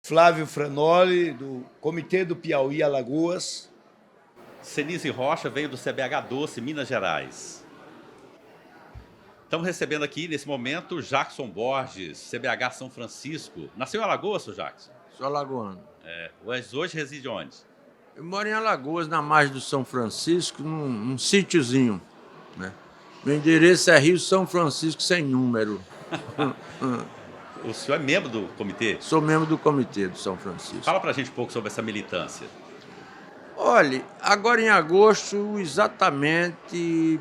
Flávio Franoli, do Comitê do Piauí Alagoas. Senise Rocha veio do CBH Doce, Minas Gerais. Estamos recebendo aqui, nesse momento, Jackson Borges, CBH São Francisco. Nasceu em Alagoas, seu Jackson? Sou alagoano. Mas hoje reside onde? Eu moro em Alagoas, na margem do São Francisco, num sítiozinho, né? Meu endereço é Rio São Francisco, sem número. O senhor é membro do comitê? Sou membro do comitê do São Francisco. Fala pra gente um pouco sobre essa militância. Olha, agora em agosto, exatamente,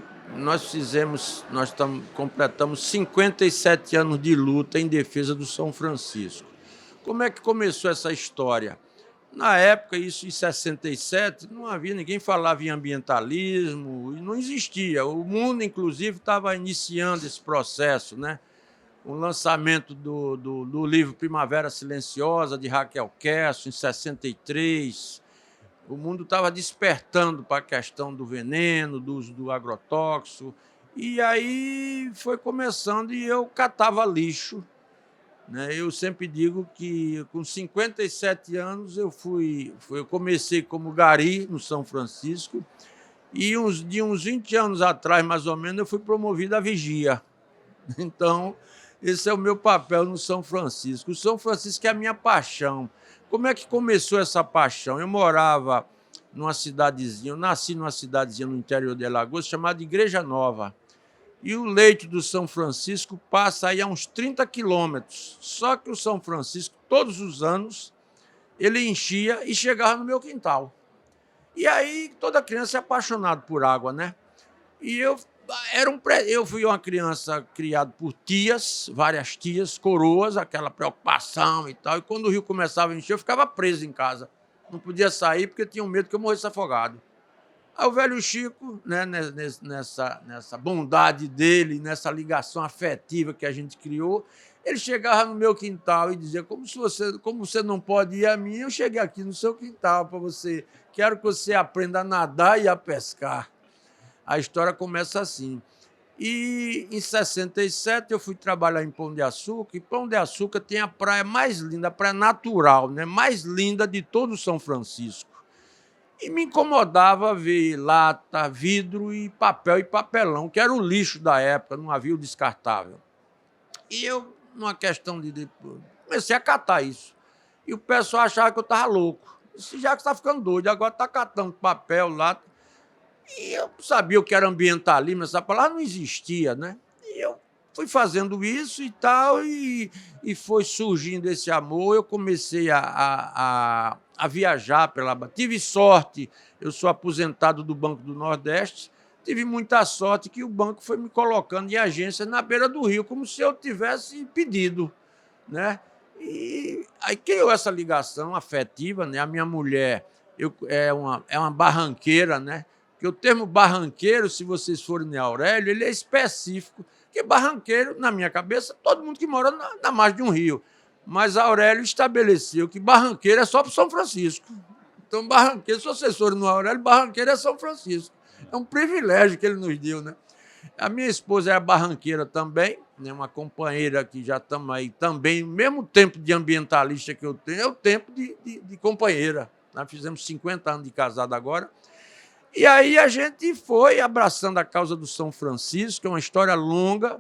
completamos 57 anos de luta em defesa do São Francisco. Como é que começou essa história? Na época, isso em 67, não havia, ninguém falava em ambientalismo, não existia. O mundo, inclusive, estava iniciando esse processo, né? O lançamento do livro Primavera Silenciosa, de Raquel Kesso, em 63. O mundo estava despertando para a questão do veneno, do uso do agrotóxico. E aí foi começando e eu catava lixo, né? Eu sempre digo que com 57 anos eu comecei como gari no São Francisco e de uns 20 anos atrás, mais ou menos, eu fui promovido a vigia. Então, esse é o meu papel no São Francisco. O São Francisco é a minha paixão. Como é que começou essa paixão? Eu morava numa cidadezinha, eu nasci numa cidadezinha no interior de Alagoas chamada Igreja Nova. E o leito do São Francisco passa aí a uns 30 quilômetros. Só que o São Francisco, todos os anos, ele enchia e chegava no meu quintal. E aí toda criança é apaixonada por água, né? E eu fui uma criança criada por tias, várias tias, coroas, aquela preocupação e tal. E quando o rio começava a encher, eu ficava preso em casa. Não podia sair porque tinha medo que eu morresse afogado. Aí o velho Chico, né, nessa bondade dele, nessa ligação afetiva que a gente criou, ele chegava no meu quintal e dizia: como você não pode ir a mim, eu cheguei aqui no seu quintal para você. Quero que você aprenda a nadar e a pescar. A história começa assim. E em 67 eu fui trabalhar em Pão de Açúcar, e Pão de Açúcar tem a praia mais linda, a praia natural, né, mais linda de todo São Francisco. E me incomodava ver lata, vidro e papelão, que era o lixo da época, não havia o descartável. E eu, numa questão comecei a catar isso. E o pessoal achava que eu estava louco. Esse Jacques está ficando doido, agora está catando papel, lata. E eu sabia o que era ambientalismo, essa palavra não existia, né? E eu fui fazendo isso e tal, e foi surgindo esse amor. Eu comecei a viajar pela Bahia. Tive sorte, eu sou aposentado do Banco do Nordeste, tive muita sorte que o banco foi me colocando em agência na beira do rio, como se eu tivesse pedido, né? E aí criou essa ligação afetiva, né? A minha mulher é uma barranqueira, né? Porque o termo barranqueiro, se vocês forem em Aurélio, ele é específico, porque barranqueiro, na minha cabeça, todo mundo que mora na margem de um rio. Mas Aurélio estabeleceu que barranqueiro é só para São Francisco. Então, barranqueiro, se vocês forem no Aurélio, barranqueiro é São Francisco. É um privilégio que ele nos deu, né? A minha esposa é barranqueira também, né? Uma companheira que já estamos aí também, o mesmo tempo de ambientalista que eu tenho, é o tempo de companheira. Nós fizemos 50 anos de casado agora. E aí a gente foi abraçando a causa do São Francisco, é uma história longa.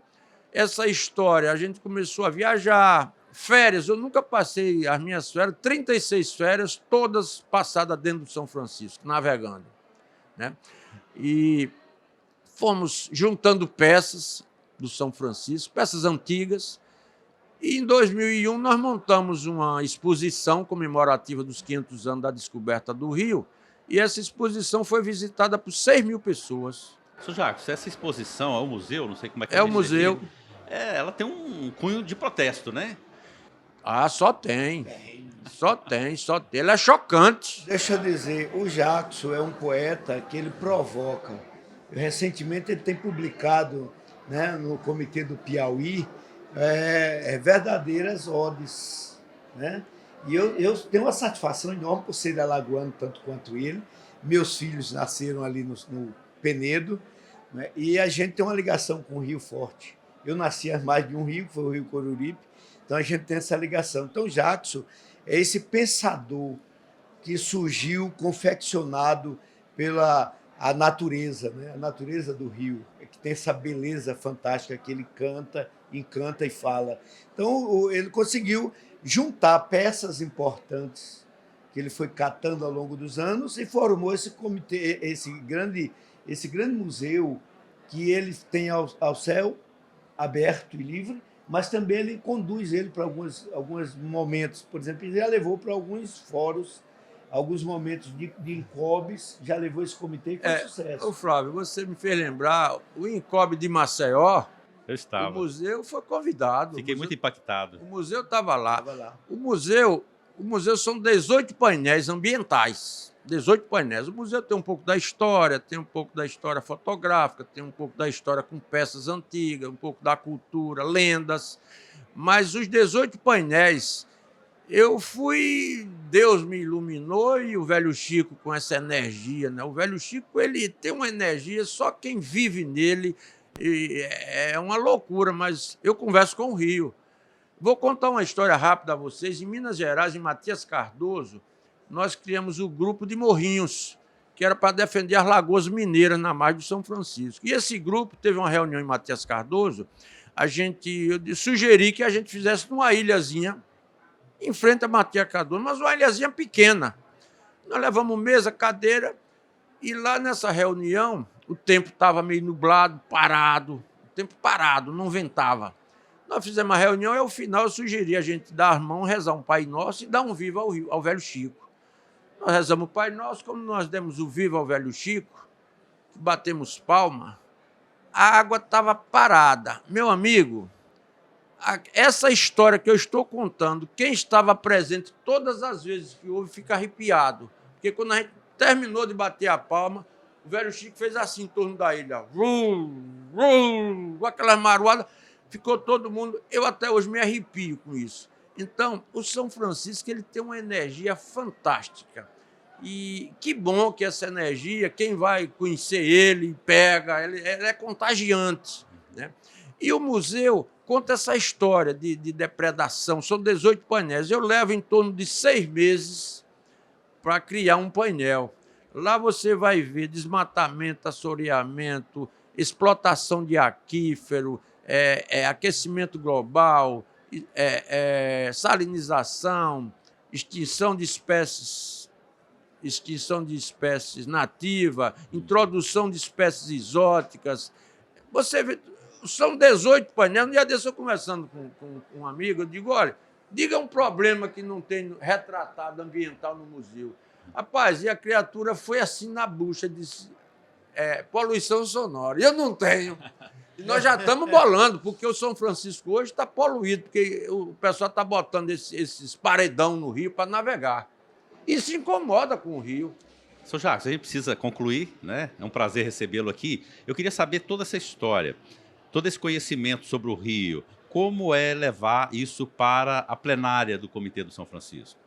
Essa história, a gente começou a viajar, férias, eu nunca passei as minhas férias, 36 férias, todas passadas dentro do São Francisco, navegando, né? E fomos juntando peças do São Francisco, peças antigas, e em 2001 nós montamos uma exposição comemorativa dos 500 anos da descoberta do Rio, e essa exposição foi visitada por 6 mil pessoas. Seu Jacques, essa exposição é um museu, não sei como é que É eu o devo museu. definir. Ela tem um cunho de protesto, né? Ah, só tem. Só tem. Ele é chocante. Deixa eu dizer, o Jackson é um poeta que ele provoca. Recentemente ele tem publicado, né, no Comitê do Piauí verdadeiras odes, né? E eu tenho uma satisfação enorme por ser alagoano tanto quanto ele. Meus filhos nasceram ali no Penedo, né? E a gente tem uma ligação com o Rio Forte. Eu nasci a mais de um rio, que foi o Rio Coruripe, então a gente tem essa ligação. Então, Jackson é esse pensador que surgiu confeccionado pela a natureza, né? A natureza do rio, que tem essa beleza fantástica que ele canta, encanta e fala. Então, ele conseguiu juntar peças importantes que ele foi catando ao longo dos anos e formou esse comitê, esse grande museu que ele tem ao céu aberto e livre, mas também ele conduz ele para alguns momentos. Por exemplo, ele já levou para alguns fóruns, alguns momentos de Incobes, já levou esse comitê com sucesso. Ô Flávio, você me fez lembrar, o Incobe de Maceió, Eu estava. o museu foi convidado. Fiquei muito impactado. O museu estava lá. Estava lá. O museu são 18 painéis ambientais. 18 painéis. O museu tem um pouco da história, tem um pouco da história fotográfica, tem um pouco da história com peças antigas, um pouco da cultura, lendas. Mas os 18 painéis, eu fui... Deus me iluminou e o velho Chico com essa energia, né? O velho Chico, ele tem uma energia, só quem vive nele, e é uma loucura, mas eu converso com o Rio. Vou contar uma história rápida a vocês. Em Minas Gerais, em Matias Cardoso, nós criamos o grupo de Morrinhos, que era para defender as lagoas mineiras na margem do São Francisco. E esse grupo teve uma reunião em Matias Cardoso, eu sugeri que a gente fizesse numa ilhazinha, em frente a Matias Cardoso, mas uma ilhazinha pequena. Nós levamos mesa, cadeira, e lá nessa reunião, o tempo estava meio nublado, parado, o tempo parado, não ventava. Nós fizemos uma reunião e, ao final, eu sugeri a gente dar as mãos, rezar um Pai Nosso e dar um viva ao velho Chico. Nós rezamos o Pai Nosso, como nós demos o viva ao velho Chico, batemos palma, a água estava parada. Meu amigo, essa história que eu estou contando, quem estava presente todas as vezes que houve, fica arrepiado. Porque quando a gente terminou de bater a palma, o velho Chico fez assim em torno da ilha. Com aquelas maruadas, ficou todo mundo... Eu até hoje me arrepio com isso. Então, o São Francisco, ele tem uma energia fantástica. E que bom que essa energia, quem vai conhecer ele, pega, ele é contagiante, né? E o museu conta essa história de depredação. São 18 painéis. Eu levo em torno de 6 meses para criar um painel. Lá você vai ver desmatamento, assoreamento, explotação de aquífero, aquecimento global, salinização, extinção de espécies nativas, introdução de espécies exóticas. Você vê, são 18 painéis. Um dia desse eu conversando com um amigo, eu digo, olha, diga um problema que não tem retratado ambiental no museu. Rapaz, e a criatura foi assim na bucha, disse, poluição sonora. E eu não tenho. E nós já estamos bolando, porque o São Francisco hoje está poluído, porque o pessoal está botando esses paredão no rio para navegar. E se incomoda com o rio. Sr. Jacques, a gente precisa concluir, né? É um prazer recebê-lo aqui. Eu queria saber toda essa história, todo esse conhecimento sobre o rio, como é levar isso para a plenária do Comitê do São Francisco?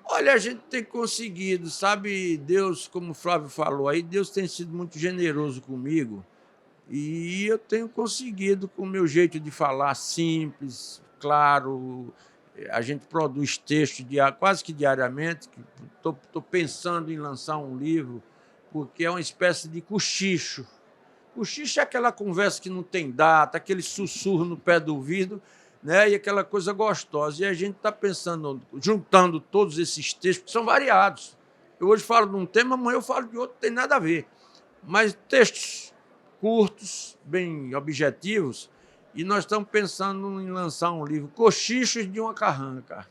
Olha, a gente tem conseguido, sabe, Deus, como o Flávio falou aí, Deus tem sido muito generoso comigo e eu tenho conseguido, com o meu jeito de falar simples, claro. A gente produz texto quase que diariamente. Estou pensando em lançar um livro, porque é uma espécie de cochicho. Cochicho é aquela conversa que não tem data, aquele sussurro no pé do ouvido, né? E aquela coisa gostosa. E a gente está pensando, juntando todos esses textos, que são variados. Eu hoje falo de um tema, amanhã eu falo de outro, não tem nada a ver. Mas textos curtos, bem objetivos. E nós estamos pensando em lançar um livro, Cochichos de uma Carranca,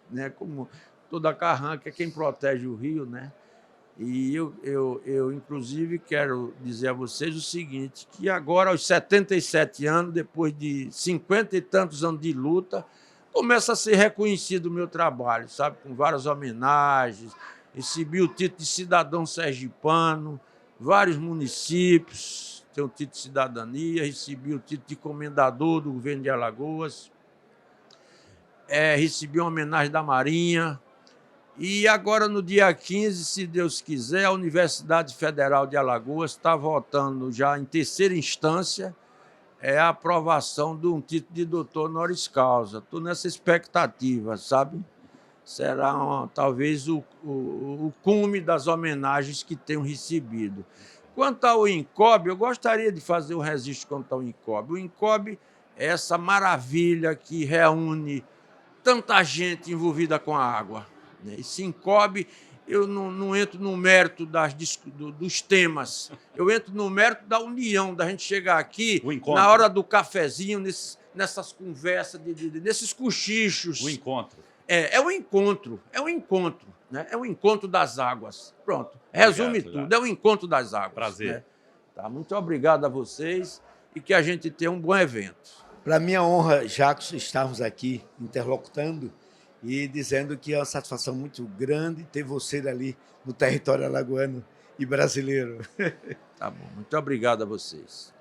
né? Como toda carranca é quem protege o rio, né? E eu, inclusive, quero dizer a vocês o seguinte, que agora, aos 77 anos, depois de 50 e tantos anos de luta, começa a ser reconhecido o meu trabalho, sabe? Com várias homenagens, recebi o título de cidadão sergipano, vários municípios, tenho o título de cidadania, recebi o título de comendador do governo de Alagoas, recebi uma homenagem da Marinha, e agora, no dia 15, se Deus quiser, a Universidade Federal de Alagoas está votando já em terceira instância a aprovação de um título de doutor honoris causa. Estou nessa expectativa, sabe? será talvez o cume das homenagens que tenho recebido. Quanto ao INCOB, eu gostaria de fazer um registro quanto ao INCOB. O INCOB é essa maravilha que reúne tanta gente envolvida com a água, né? Esse INCOB, eu não entro no mérito dos temas, eu entro no mérito da união, da gente chegar aqui na hora do cafezinho, nessas conversas, nesses cochichos. O encontro. É um encontro, né? É o encontro das águas. Pronto, resume tudo, é o encontro das águas. Prazer. Né? Tá, muito obrigado a vocês e que a gente tenha um bom evento. Para minha honra, Jackson, estarmos aqui interlocutando e dizendo que é uma satisfação muito grande ter você ali no território alagoano e brasileiro. Tá bom, muito obrigado a vocês.